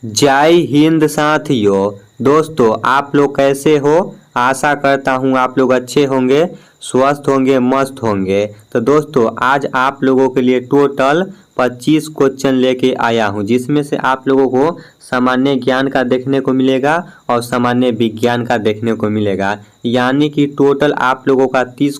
जय हिंद साथियों। दोस्तों आप लोग कैसे हो? आशा करता हूँ आप लोग अच्छे होंगे, स्वस्थ होंगे, मस्त होंगे। तो दोस्तों आज आप लोगों के लिए टोटल 25 क्वेश्चन लेके आया हूँ, जिसमें से आप लोगों को सामान्य ज्ञान का देखने को मिलेगा और सामान्य विज्ञान का देखने को मिलेगा। यानी कि टोटल आप लोगों का 25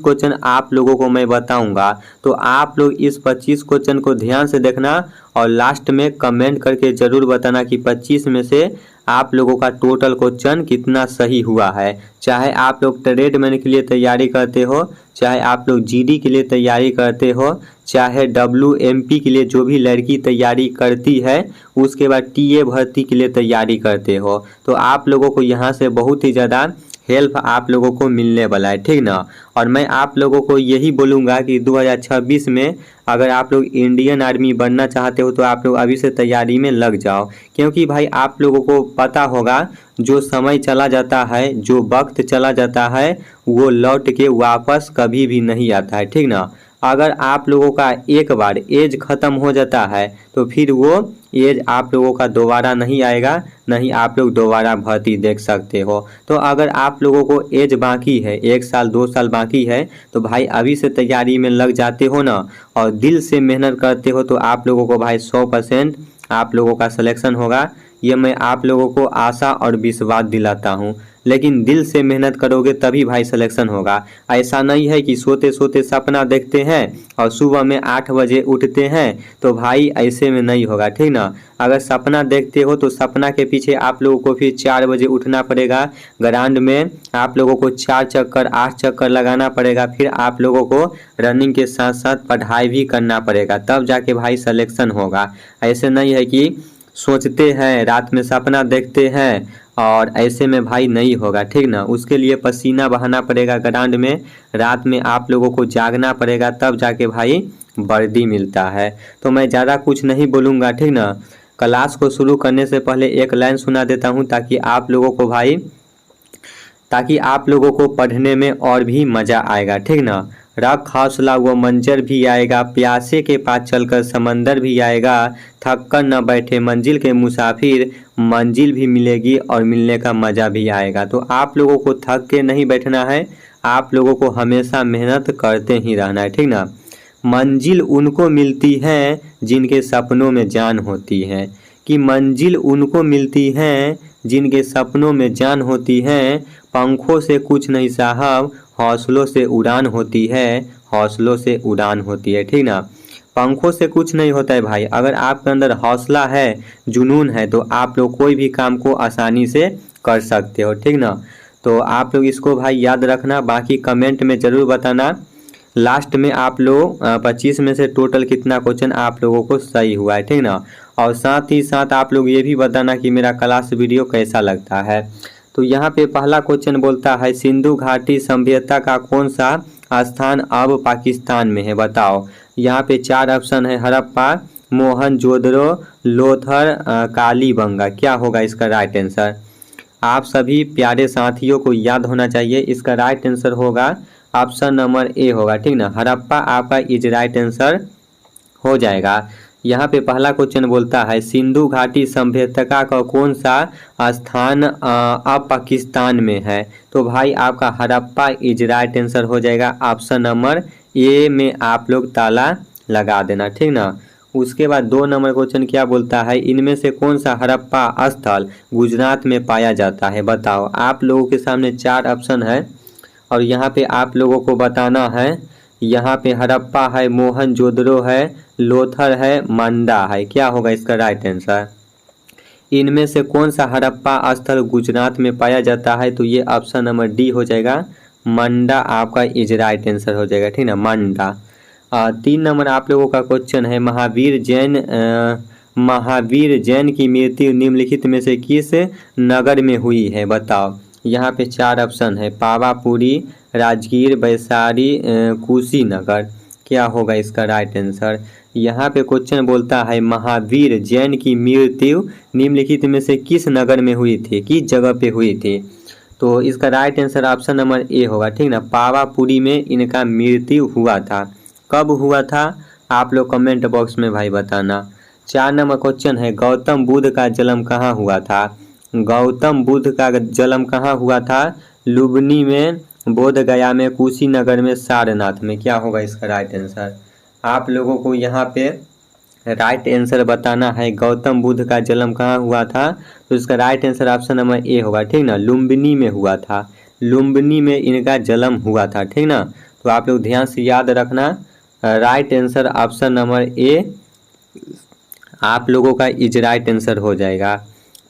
क्वेश्चन आप लोगों को मैं बताऊंगा। तो आप लोग इस 25 क्वेश्चन को ध्यान से देखना और लास्ट में कमेंट करके ज़रूर बताना कि 25 में से आप लोगों का टोटल क्वेश्चन कितना सही हुआ है। चाहे आप लोग ट्रेडमैन के लिए तैयारी करते हो, चाहे आप लोग जीडी के लिए तैयारी करते हो, चाहे डब्ल्यूएमपी के लिए जो भी लड़की तैयारी करती है, उसके बाद टीए भर्ती के लिए तैयारी करते हो, तो आप लोगों को यहाँ से बहुत ही ज़्यादा हेल्प आप लोगों को मिलने वाला है, ठीक ना। और मैं आप लोगों को यही बोलूँगा कि 2026 में अगर आप लोग इंडियन आर्मी बनना चाहते हो तो आप लोग अभी से तैयारी में लग जाओ, क्योंकि भाई आप लोगों को पता होगा जो समय चला जाता है, जो वक्त चला जाता है, वो लौट के वापस कभी भी नहीं आता है, ठीक ना। अगर आप लोगों का एक बार एज ख़त्म हो जाता है तो फिर वो एज आप लोगों का दोबारा नहीं आएगा, नहीं आप लोग दोबारा भर्ती देख सकते हो। तो अगर आप लोगों को एज बाकी है, 1 साल 2 साल बाकी है, तो भाई अभी से तैयारी में लग जाते हो ना और दिल से मेहनत करते हो तो आप लोगों को भाई 100% आप लोगों का सिलेक्शन होगा। ये मैं आप लोगों को आशा और विश्वास दिलाता हूँ। लेकिन दिल से मेहनत करोगे तभी भाई सिलेक्शन होगा। ऐसा नहीं है कि सोते सोते सपना देखते हैं और सुबह में 8 बजे उठते हैं, तो भाई ऐसे में नहीं होगा, ठीक ना। अगर सपना देखते हो तो सपना के पीछे आप लोगों को फिर 4 बजे उठना पड़ेगा, ग्राउंड में आप लोगों को 4 चक्कर 8 चक्कर लगाना पड़ेगा, फिर आप लोगों को रनिंग के साथ साथ पढ़ाई भी करना पड़ेगा, तब जाके भाई सिलेक्शन होगा। ऐसे नहीं है कि सोचते हैं, रात में सपना देखते हैं और ऐसे में भाई नहीं होगा, ठीक ना। उसके लिए पसीना बहाना पड़ेगा ग्राउंड में, रात में आप लोगों को जागना पड़ेगा, तब जाके भाई वर्दी मिलता है। तो मैं ज़्यादा कुछ नहीं बोलूँगा, ठीक ना। क्लास को शुरू करने से पहले एक लाइन सुना देता हूँ ताकि आप लोगों को पढ़ने में और भी मज़ा आएगा, ठीक ना। रख हौसला वो मंजर भी आएगा, प्यासे के पास चलकर समंदर भी आएगा, थक कर न बैठे मंजिल के मुसाफिर, मंजिल भी मिलेगी और मिलने का मज़ा भी आएगा। तो आप लोगों को थक के नहीं बैठना है, आप लोगों को हमेशा मेहनत करते ही रहना है, ठीक ना। मंजिल उनको मिलती है जिनके सपनों में जान होती है, कि मंजिल उनको मिलती है जिनके सपनों में जान होती है, पंखों से कुछ नहीं साहब हौसलों से उड़ान होती है, हौसलों से उड़ान होती है, ठीक ना। पंखों से कुछ नहीं होता है भाई, अगर आपके अंदर हौसला है, जुनून है, तो आप लोग कोई भी काम को आसानी से कर सकते हो, ठीक ना। तो आप लोग इसको भाई याद रखना, बाकी कमेंट में ज़रूर बताना लास्ट में आप लोग 25 में से टोटल कितना क्वेश्चन आप लोगों को सही हुआ है, ठीक ना। और साथ ही साथ आप लोग ये भी बताना कि मेरा क्लास वीडियो कैसा लगता है। तो यहाँ पे पहला क्वेश्चन बोलता है, सिंधु घाटी सभ्यता का कौन सा स्थान अब पाकिस्तान में है, बताओ। यहाँ पे 4 ऑप्शन है, हड़प्पा, मोहनजोदड़ो, लोथर, कालीबंगा। क्या होगा इसका राइट आंसर? आप सभी प्यारे साथियों को याद होना चाहिए, इसका राइट आंसर होगा ऑप्शन नंबर ए होगा, ठीक ना। हड़प्पा आपका इज राइट आंसर हो जाएगा। यहाँ पे पहला क्वेश्चन बोलता है, सिंधु घाटी सभ्यता का कौन सा स्थान अब पाकिस्तान में है, तो भाई आपका हड़प्पा इज राइट आंसर हो जाएगा। ऑप्शन नंबर ए में आप लोग ताला लगा देना, ठीक ना। उसके बाद 2 नंबर क्वेश्चन क्या बोलता है, इनमें से कौन सा हड़प्पा स्थल गुजरात में पाया जाता है, बताओ। आप लोगों के सामने 4 ऑप्शन है और यहाँ पे आप लोगों को बताना है। यहाँ पे हड़प्पा है, मोहनजोदड़ो है, लोथर है, मंडा है। क्या होगा इसका राइट आंसर? इनमें से कौन सा हड़प्पा स्थल गुजरात में पाया जाता है, तो ये ऑप्शन नंबर डी हो जाएगा, मंडा आपका इज राइट आंसर हो जाएगा, ठीक ना, मंडा। 3 नंबर आप लोगों का क्वेश्चन है, महावीर जैन की मृत्यु निम्नलिखित में से किस नगर में हुई है, बताओ। यहाँ पे 4 ऑप्शन है, पावापुरी, राजगीर, वैशाली, कुशीनगर। क्या होगा इसका राइट आंसर? यहाँ पे क्वेश्चन बोलता है, महावीर जैन की मृत्यु निम्नलिखित में से किस नगर में हुई थी, किस जगह पे हुई थी, तो इसका right answer option number A होगा, ठीक ना। पावापुरी में इनका मृत्यु हुआ था। कब हुआ था आप लोग कमेंट बॉक्स में भाई बताना। 4 नंबर क्वेश्चन है गौतम बुद्ध का जन्म कहाँ हुआ था। गौतम बुद्ध का जन्म कहाँ हुआ था। लुम्बिनी में, बोध गया में, कुशीनगर में, सारनाथ में। क्या होगा इसका राइट आंसर। आप लोगों को यहाँ पे राइट आंसर बताना है गौतम बुद्ध का जन्म कहाँ हुआ था। तो इसका right answer option number A होगा, ठीक ना। लुम्बिनी में हुआ था, लुम्बिनी में इनका जन्म हुआ था, ठीक ना। तो आप लोग ध्यान से याद रखना, right answer option number A आप लोगों का इज राइट आंसर हो जाएगा।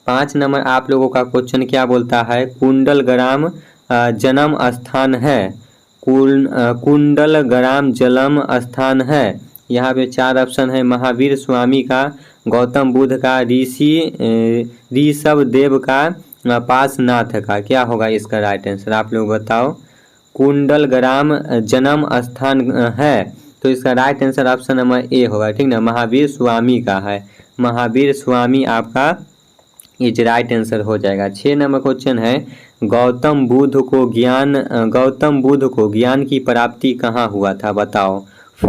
5 नंबर आप लोगों का क्वेश्चन क्या बोलता है। कुंडलग्राम जन्म स्थान है। कुंडलग्राम जन्म स्थान है। यहाँ पे 4 ऑप्शन है। महावीर स्वामी का, गौतम बुद्ध का, ऋषभ देव का, पासनाथ का। क्या होगा इसका राइट आंसर आप लोग बताओ। कुंडलग्राम जन्म स्थान है तो इसका right answer option number A होगा, ठीक ना। महावीर स्वामी का है, महावीर स्वामी आपका इज राइट आंसर हो जाएगा। 6 नंबर क्वेश्चन है गौतम बुद्ध को ज्ञान की प्राप्ति कहाँ हुआ था बताओ।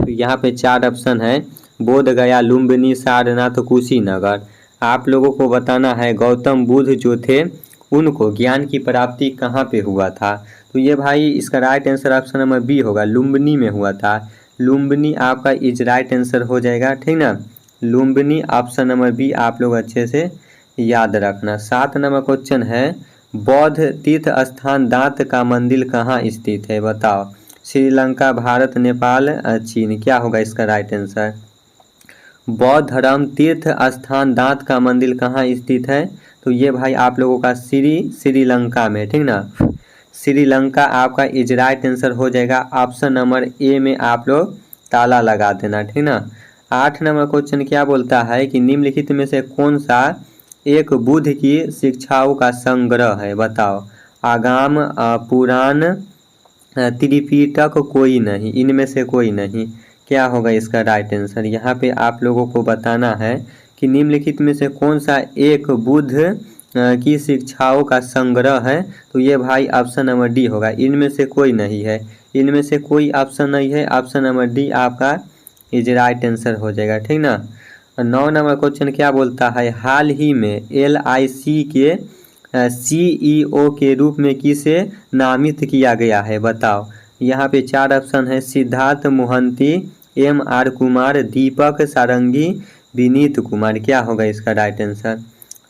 यहाँ पे 4 ऑप्शन है। बोध गया, लुम्बिनी, सारनाथ, कुशीनगर। आप लोगों को बताना है गौतम बुद्ध जो थे उनको ज्ञान की प्राप्ति कहाँ पे हुआ था। तो ये भाई इसका right answer option number B होगा, लुम्बिनी में हुआ था। लुम्बिनी आपका इज राइट आंसर हो जाएगा, ठीक ना। लुम्बिनी ऑप्शन नंबर बी आप लोग अच्छे से याद रखना। 7 नंबर क्वेश्चन है बौद्ध तीर्थ स्थान दांत का मंदिर कहाँ स्थित है बताओ। श्रीलंका, भारत, नेपाल, चीन। क्या होगा इसका राइट आंसर। बौद्ध धर्म तीर्थ स्थान दांत का मंदिर कहाँ स्थित है। तो ये भाई आप लोगों का श्रीलंका में, ठीक ना। श्रीलंका आपका इज राइट आंसर हो जाएगा। ऑप्शन नंबर ए में आप लोग ताला लगा देना, ठीक ना। 8 नंबर क्वेश्चन क्या बोलता है कि निम्नलिखित में से कौन सा एक बुद्ध की शिक्षाओं का संग्रह है बताओ। आगम, पुराण, त्रिपिटक, कोई नहीं। इनमें से कोई नहीं। क्या होगा इसका राइट आंसर। यहाँ पे आप लोगों को बताना है कि निम्नलिखित में से कौन सा एक बुद्ध की शिक्षाओं का संग्रह है। तो ये भाई ऑप्शन नंबर डी होगा, इनमें से कोई नहीं है। इनमें से कोई ऑप्शन नहीं है, ऑप्शन नंबर डी आपका इज राइट आंसर हो जाएगा, ठीक ना। 9 नंबर क्वेश्चन क्या बोलता है हाल ही में LIC के CEO के रूप में किसे नामित किया गया है बताओ। यहाँ पे 4 ऑप्शन है। सिद्धार्थ मोहंती, MR कुमार, दीपक सारंगी, विनीत कुमार। क्या होगा इसका राइट आंसर।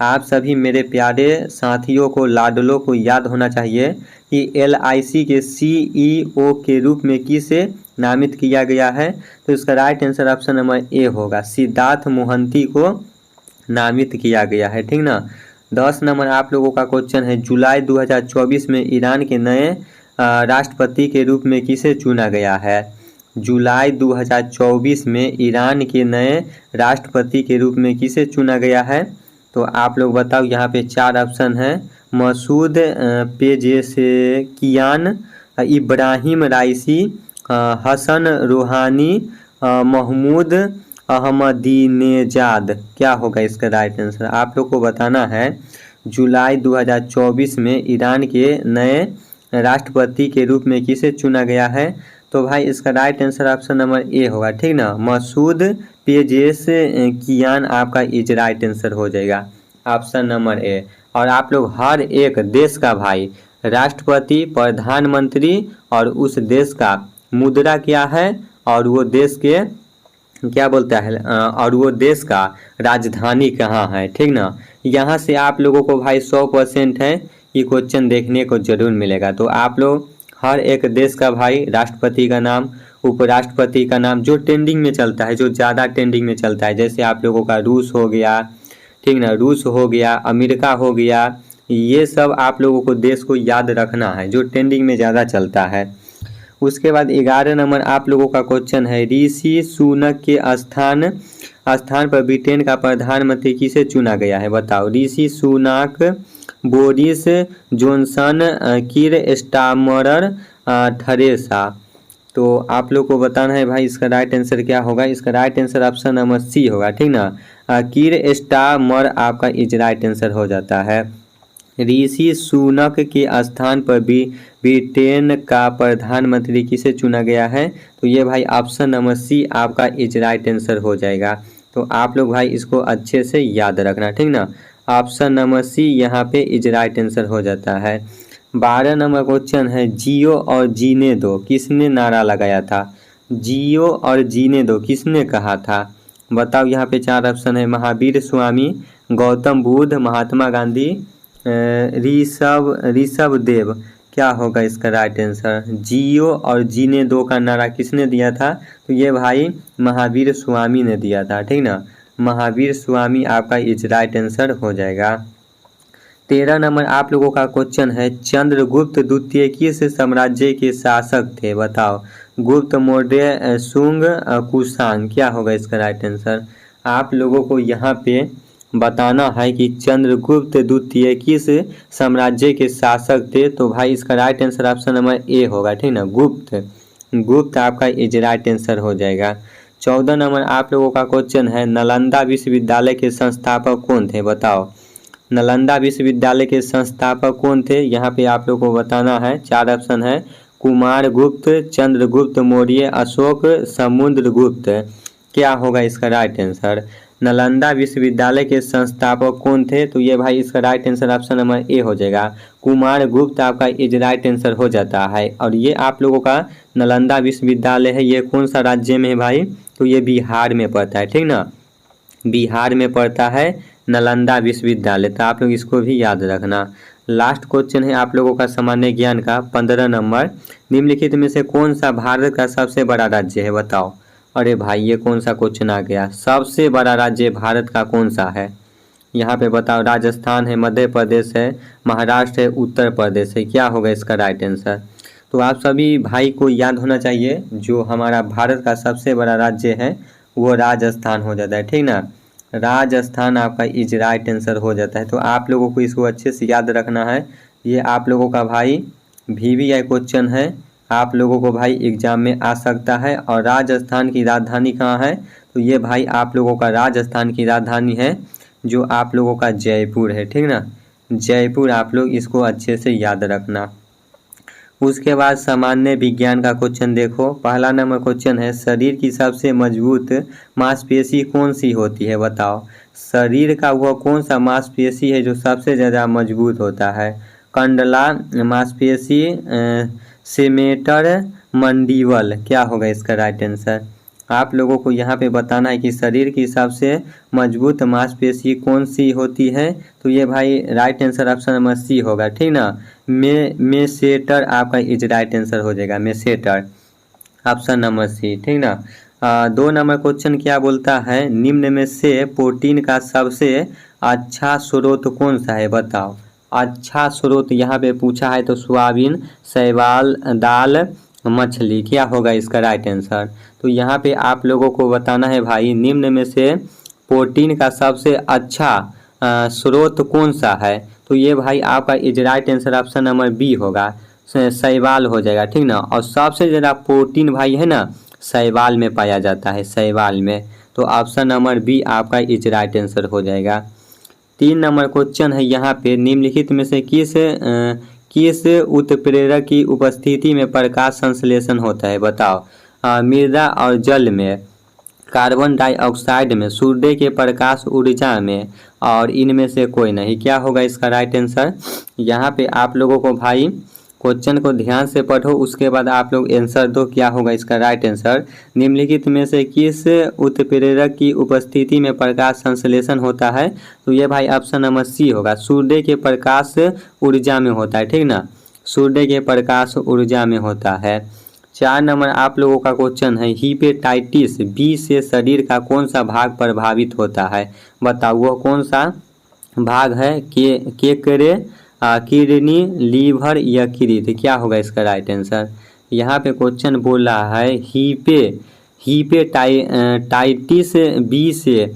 आप सभी मेरे प्यारे साथियों को, लाडलों को याद होना चाहिए कि LIC के CEO के रूप में किसे नामित किया गया है। तो इसका right answer option number A होगा, सिद्धार्थ मोहंती को नामित किया गया है, ठीक ना। 10 नंबर आप लोगों का क्वेश्चन है जुलाई 2024 में ईरान के नए राष्ट्रपति के रूप में किसे चुना गया है। जुलाई 2024 में ईरान के नए राष्ट्रपति के रूप में किसे चुना गया है। तो आप लोग बताओ। यहाँ पे 4 ऑप्शन है। मसूद पेजेशकियान, इब्राहिम राइसी, हसन रूहानी, महमूद अहमदीनेजाद। क्या होगा इसका राइट आंसर आप लोग को बताना है। जुलाई 2024 में ईरान के नए राष्ट्रपति के रूप में किसे चुना गया है। तो भाई इसका right answer option number A होगा, ठीक ना। मसूद पेजेशकियान आपका इज राइट आंसर हो जाएगा, ऑप्शन नंबर ए। और आप लोग हर एक देश का भाई राष्ट्रपति, प्रधानमंत्री और उस देश का मुद्रा क्या है और वो देश के क्या बोलता है और वो देश का राजधानी कहाँ है, ठीक ना। यहाँ से आप लोगों को भाई 100% है ये क्वेश्चन देखने को जरूर मिलेगा। तो आप लोग हर एक देश का भाई राष्ट्रपति का नाम, उपराष्ट्रपति का नाम जो ट्रेंडिंग में चलता है, जो ज़्यादा ट्रेंडिंग में चलता है, जैसे आप लोगों का रूस हो गया, ठीक ना, रूस हो गया, अमेरिका हो गया, ये सब आप लोगों को देश को याद रखना है जो ट्रेंडिंग में ज़्यादा चलता है। उसके बाद 11 नंबर आप लोगों का क्वेश्चन है ऋषि सुनक के स्थान पर ब्रिटेन का प्रधानमंत्री किसे चुना गया है बताओ। ऋषि सुनक, बोरिस जॉनसन, कीर स्टामरर, थरेसा। तो आप लोग को बताना है भाई इसका राइट आंसर क्या होगा। इसका right answer option number C होगा, ठीक ना। कीर स्टामर आपका इज राइट आंसर हो जाता है। ऋषि सुनक के स्थान पर भी ब्रिटेन का प्रधानमंत्री किसे चुना गया है। तो ये भाई ऑप्शन नंबर सी आपका इज राइट आंसर हो जाएगा। तो आप लोग भाई इसको अच्छे से याद रखना, ठीक ना। ऑप्शन नंबर सी यहाँ पे इज राइट आंसर हो जाता है। 12 नंबर क्वेश्चन है, जियो और जीने दो किसने नारा लगाया था? जियो और जीने दो किसने कहा था? बताओ। यहाँ पे 4 ऑप्शन है, महावीर स्वामी, गौतम बुद्ध, महात्मा गांधी, ऋषभ देव। क्या होगा इसका राइट आंसर? जियो और जीने दो का नारा किसने दिया था? तो ये भाई महावीर स्वामी ने दिया था, ठीक ना। महावीर स्वामी आपका इज राइट आंसर हो जाएगा। 13 नंबर आप लोगों का क्वेश्चन है, चंद्रगुप्त द्वितीय किस साम्राज्य के शासक थे? बताओ। गुप्त, मौर्य, शुंग, कुषाण। क्या होगा इसका राइट आंसर? आप लोगों को यहाँ पे बताना है कि चंद्रगुप्त द्वितीय किस साम्राज्य के शासक थे। तो भाई इसका right answer option number A होगा, ठीक ना। गुप्त आपका इज राइट आंसर हो जाएगा। 14 नंबर आप लोगों का क्वेश्चन है, नालंदा विश्वविद्यालय के संस्थापक कौन थे? बताओ। नालंदा विश्वविद्यालय के संस्थापक कौन थे? यहाँ पे आप लोगों को बताना है। 4 ऑप्शन है, कुमार गुप्त, चंद्रगुप्त मौर्य, अशोक, समुद्रगुप्त। क्या होगा इसका राइट आंसर? नालंदा विश्वविद्यालय के संस्थापक कौन थे? तो ये भाई इसका right answer option number A हो जाएगा, कुमार गुप्त आपका इज राइट आंसर हो जाता है। और ये आप लोगों का नालंदा विश्वविद्यालय है, ये कौन सा राज्य में है भाई? तो ये बिहार में पड़ता है, ठीक ना। बिहार में पड़ता है नालंदा विश्वविद्यालय, तो आप लोग इसको भी याद रखना। लास्ट क्वेश्चन है आप लोगों का सामान्य ज्ञान का 15 नंबर, निम्नलिखित में से कौन सा भारत का सबसे बड़ा राज्य है? बताओ। अरे भाई ये कौन सा क्वेश्चन आ गया, सबसे बड़ा राज्य भारत का कौन सा है? यहाँ पे बताओ। राजस्थान है, मध्य प्रदेश है, महाराष्ट्र है, उत्तर प्रदेश है। क्या होगा इसका राइट आंसर? तो आप सभी भाई को याद होना चाहिए, जो हमारा भारत का सबसे बड़ा राज्य है वो राजस्थान हो जाता है, ठीक ना। राजस्थान आपका इज राइट आंसर हो जाता है। तो आप लोगों को इसको अच्छे से याद रखना है। ये आप लोगों का भाई VVI क्वेश्चन है, आप लोगों को भाई एग्जाम में आ सकता है। और राजस्थान की राजधानी कहाँ है? तो ये भाई आप लोगों का राजस्थान की राजधानी है जो आप लोगों का जयपुर है, ठीक ना। जयपुर आप लोग इसको अच्छे से याद रखना। उसके बाद सामान्य विज्ञान का क्वेश्चन देखो। पहला नंबर क्वेश्चन है, शरीर की सबसे मजबूत मांसपेशी कौन सी होती है? बताओ। शरीर का वह कौन सा मांसपेशी है जो सबसे ज़्यादा मजबूत होता है? कंडला मांसपेशी, सेमेटर, मंडीबल। क्या होगा इसका राइट आंसर? आप लोगों को यहाँ पे बताना है कि शरीर की सबसे मजबूत मांसपेशी कौन सी होती है। तो ये भाई right answer option number C होगा, ठीक ना। मेसेटर आपका इज राइट आंसर हो जाएगा, मेसेटर ऑप्शन नंबर सी, ठीक ना। 2 नंबर क्वेश्चन क्या बोलता है, निम्न में से प्रोटीन का सबसे अच्छा स्रोत कौन सा है? बताओ। अच्छा स्रोत यहाँ पे पूछा है तो सोयाबीन, शैवाल, दाल, मछली। क्या होगा इसका राइट आंसर? तो यहाँ पे आप लोगों को बताना है भाई, निम्न में से प्रोटीन का सबसे अच्छा स्रोत कौन सा है? तो ये भाई आपका is right answer option number B होगा, शैवाल हो जाएगा, ठीक ना। और सबसे ज़्यादा प्रोटीन भाई है ना शैवाल में पाया जाता है, शैवाल में। तो ऑप्शन नंबर बी आपका इज राइट आंसर हो जाएगा। 3 नंबर क्वेश्चन है यहाँ पे, निम्नलिखित में से किस उत्प्रेरक की उपस्थिति में प्रकाश संश्लेषण होता है? बताओ। मृदा और जल में, कार्बन डाइऑक्साइड में, सूर्य के प्रकाश ऊर्जा में, और इनमें से कोई नहीं। क्या होगा इसका राइट आंसर? यहाँ पे आप लोगों को भाई क्वेश्चन को ध्यान से पढ़ो, उसके बाद आप लोग आंसर दो। क्या होगा इसका राइट आंसर? निम्नलिखित में से किस उत्प्रेरक की उपस्थिति में प्रकाश संश्लेषण होता है? तो ये भाई ऑप्शन नंबर सी होगा, सूर्य के प्रकाश ऊर्जा में होता है, ठीक ना। सूर्य के प्रकाश ऊर्जा में होता है। 4 नंबर आप लोगों का क्वेश्चन है, हीपेटाइटिस बी से शरीर का कौन सा भाग प्रभावित होता है? बताओ वो कौन सा भाग है? केकरे, किडनी, लीवर, यकृत। क्या होगा इसका राइट आंसर? यहाँ पे क्वेश्चन बोल रहा है हीपेटाइटिस बी से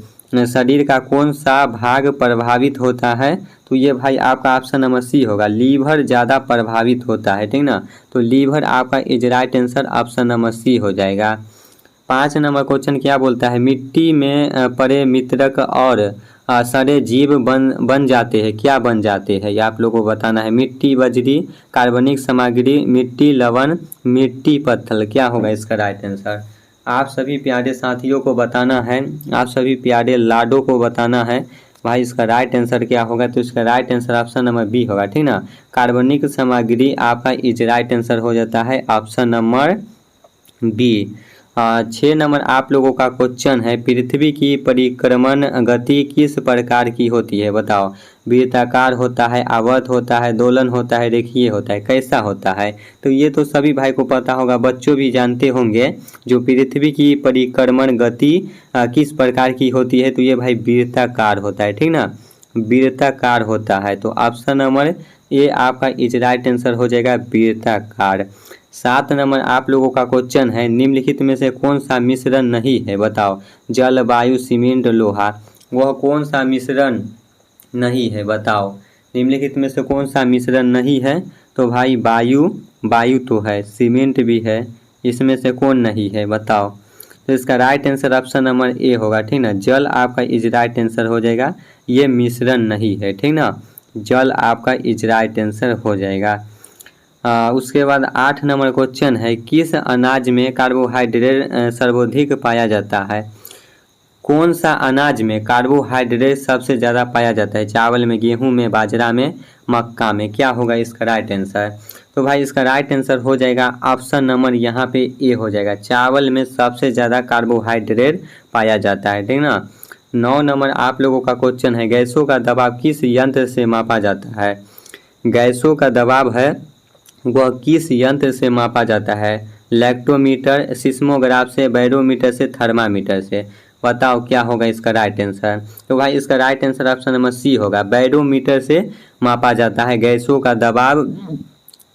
शरीर का कौन सा भाग प्रभावित होता है? तो ये भाई आपका ऑप्शन नंबर सी होगा, लीवर ज़्यादा प्रभावित होता है, ठीक ना। तो लीवर आपका is right answer option number C हो जाएगा। 5 नंबर क्वेश्चन क्या बोलता है, मिट्टी में पड़े मित्रक और सड़े जीव बन जाते हैं। क्या बन जाते हैं ये आप लोगों को बताना है। मिट्टी, बजरी, कार्बनिक सामग्री, मिट्टी, लवण, मिट्टी, पत्थर। क्या होगा इसका राइट आंसर? आप सभी प्यारे साथियों को बताना है, आप सभी प्यारे लाडो को बताना है भाई इसका राइट आंसर क्या होगा। तो इसका right answer option number B होगा, ठीक ना। कार्बनिक सामग्री आपका इज राइट आंसर हो जाता है ऑप्शन नंबर बी। 6 नंबर आप लोगों का क्वेश्चन है, पृथ्वी की परिक्रमण गति किस प्रकार की होती है बताओ। वृत्ताकार होता है, आवर्त होता है, दोलन होता है, रेखीय होता है, कैसा होता है। तो ये तो सभी भाई को पता होगा, बच्चों भी जानते होंगे। जो पृथ्वी की परिक्रमण गति किस प्रकार की होती है, तो ये भाई वृत्ताकार होता है, ठीक ना, वृत्ताकार होता है। तो ऑप्शन नंबर ए आपका इज राइट आंसर हो जाएगा वृत्ताकार। 7 नंबर आप लोगों का क्वेश्चन है, निम्नलिखित में से कौन सा मिश्रण नहीं है बताओ। जल, वायु, सीमेंट, लोहा, वह कौन सा मिश्रण नहीं है बताओ। निम्नलिखित में से कौन सा मिश्रण नहीं है, तो भाई वायु तो है, सीमेंट भी है, इसमें से कौन नहीं है बताओ। तो इसका right answer option number A होगा, ठीक ना। जल आपका इज राइट आंसर हो जाएगा, ये मिश्रण नहीं है, ठीक ना। जल आपका इज राइट आंसर हो जाएगा। उसके बाद 8 नंबर क्वेश्चन है, किस अनाज में कार्बोहाइड्रेट सर्वाधिक पाया जाता है। कौन सा अनाज में कार्बोहाइड्रेट सबसे ज़्यादा पाया जाता है। चावल में, गेहूं में, बाजरा में, मक्का में, क्या होगा इसका राइट आंसर। तो भाई इसका राइट आंसर हो जाएगा ऑप्शन नंबर यहाँ पे ए हो जाएगा, चावल में सबसे ज़्यादा कार्बोहाइड्रेट पाया जाता है, ठीक ना। 9 नंबर आप लोगों का क्वेश्चन है, गैसों का दबाव किस यंत्र से मापा जाता है। गैसों का दबाव है वह किस यंत्र से मापा जाता है। लैक्टोमीटर, सिस्मोग्राफ से, बैरोमीटर से, थर्मामीटर से, बताओ क्या होगा इसका राइट आंसर। तो भाई इसका right answer option number C होगा, बैरोमीटर से मापा जाता है। गैसों का दबाव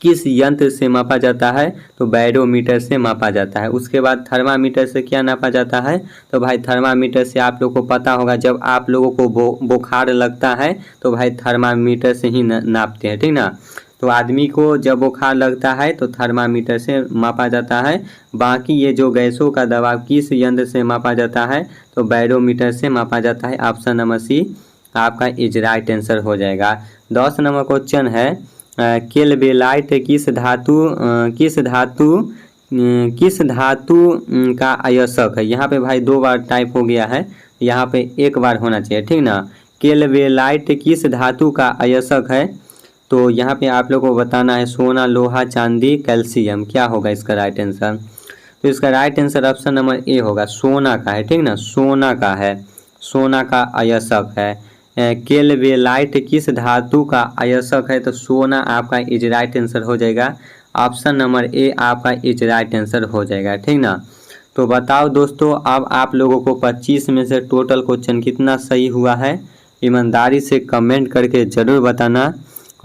किस यंत्र से मापा जाता है, तो बैरोमीटर से मापा जाता है। उसके बाद थर्मामीटर से क्या नापा जाता है, तो भाई थर्मामीटर से आप लोग को पता होगा, जब आप लोगों को बुखार लगता है तो भाई थर्मामीटर से ही नापते हैं, ठीक ना। तो आदमी को जब बुखार लगता है तो थर्मामीटर से मापा जाता है। बाकी ये जो गैसों का दबाव किस यंत्र से मापा जाता है, तो बैरोमीटर से मापा जाता है। ऑप्शन नंबर सी आपका इज राइट आंसर हो जाएगा। 10 नंबर क्वेश्चन है, केल्वेलाइट किस धातु का अयस्क है। यहाँ पे भाई 2 बार टाइप हो गया है, यहाँ पे 1 बार होना चाहिए, ठीक ना। केल्वेलाइट किस धातु का अयस्क है, तो यहाँ पे आप लोगों को बताना है सोना, लोहा, चांदी, कैल्शियम, क्या होगा इसका राइट आंसर। तो इसका right answer option number A होगा, सोना का है, ठीक ना, सोना का है, सोना का अयस्क है। केल्वेलाइट किस धातु का अयस्क है, तो सोना आपका इज राइट आंसर हो जाएगा। ऑप्शन नंबर ए आपका इज राइट आंसर हो जाएगा, ठीक ना। तो बताओ दोस्तों, अब आप लोगों को 25 में से टोटल क्वेश्चन कितना सही हुआ है, ईमानदारी से कमेंट करके ज़रूर बताना।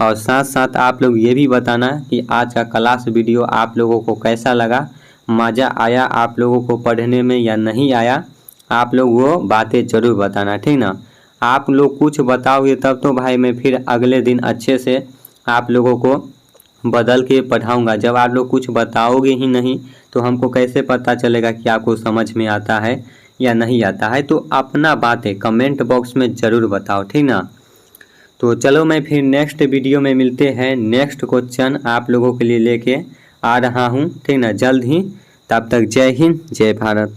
और साथ साथ आप लोग ये भी बताना कि आज का क्लास वीडियो आप लोगों को कैसा लगा, मज़ा आया आप लोगों को पढ़ने में या नहीं आया, आप लोग वो बातें ज़रूर बताना, ठीक ना। आप लोग कुछ बताओगे तब तो भाई मैं फिर अगले दिन अच्छे से आप लोगों को बदल के पढ़ाऊँगा। जब आप लोग कुछ बताओगे ही नहीं तो हमको कैसे पता चलेगा कि आपको समझ में आता है या नहीं आता है। तो अपना बातें कमेंट बॉक्स में ज़रूर बताओ, ठीक ना। तो चलो मैं फिर नेक्स्ट वीडियो में मिलते हैं, नेक्स्ट क्वेश्चन आप लोगों के लिए लेके आ रहा हूँ, ठीक ना, जल्द ही। तब तक जय हिंद, जय भारत।